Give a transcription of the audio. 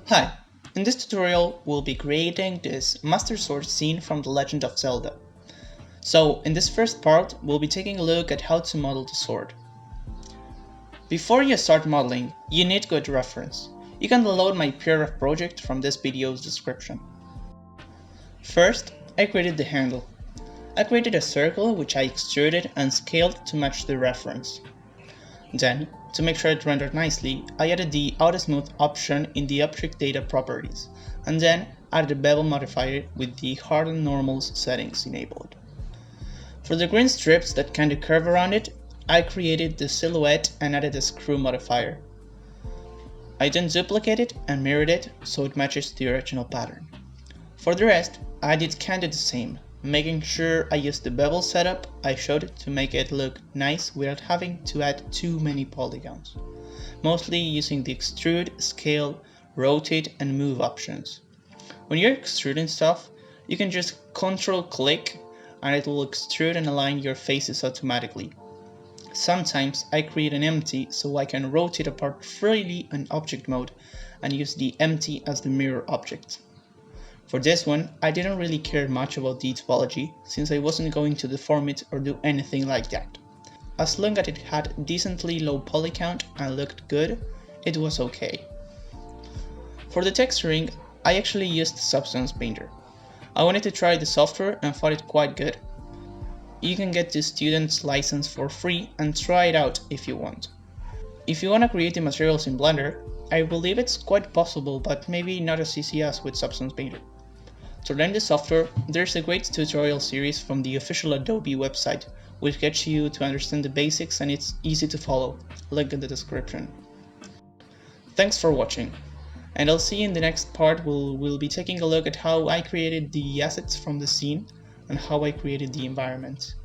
Hi, in this tutorial we'll be creating this Master Sword scene from The Legend of Zelda. So in this first part we'll be taking a look at how to model the sword. Before you start modeling, you need good reference. You can download my PDF project from this video's description. First, I created the handle. I created a circle which I extruded and scaled to match the reference. Then, to make sure it rendered nicely, I added the Auto Smooth option in the object data properties, and then added a Bevel modifier with the Harden Normals settings enabled. For the green strips that kinda curve around it, I created the silhouette and added a screw modifier. I then duplicated and mirrored it so it matches the original pattern. For the rest, I did kinda the same, making sure I used the bevel setup I showed to make it look nice without having to add too many polygons, mostly using the extrude, scale, rotate and move options. When you're extruding stuff, you can just control click and it will extrude and align your faces automatically. Sometimes I create an empty so I can rotate a part freely in object mode and use the empty as the mirror object. For this one, I didn't really care much about the topology, since I wasn't going to deform it or do anything like that. As long as it had decently low poly count and looked good, it was okay. For the texturing, I actually used Substance Painter. I wanted to try the software and thought it quite good. You can get the student's license for free and try it out if you want. If you want to create the materials in Blender, I believe it's quite possible, but maybe not as easy as with Substance Painter. To learn the software, there's a great tutorial series from the official Adobe website, which gets you to understand the basics and it's easy to follow, link in the description. Thanks for watching, and I'll see you in the next part. We'll be taking a look at how I created the assets from the scene and how I created the environment.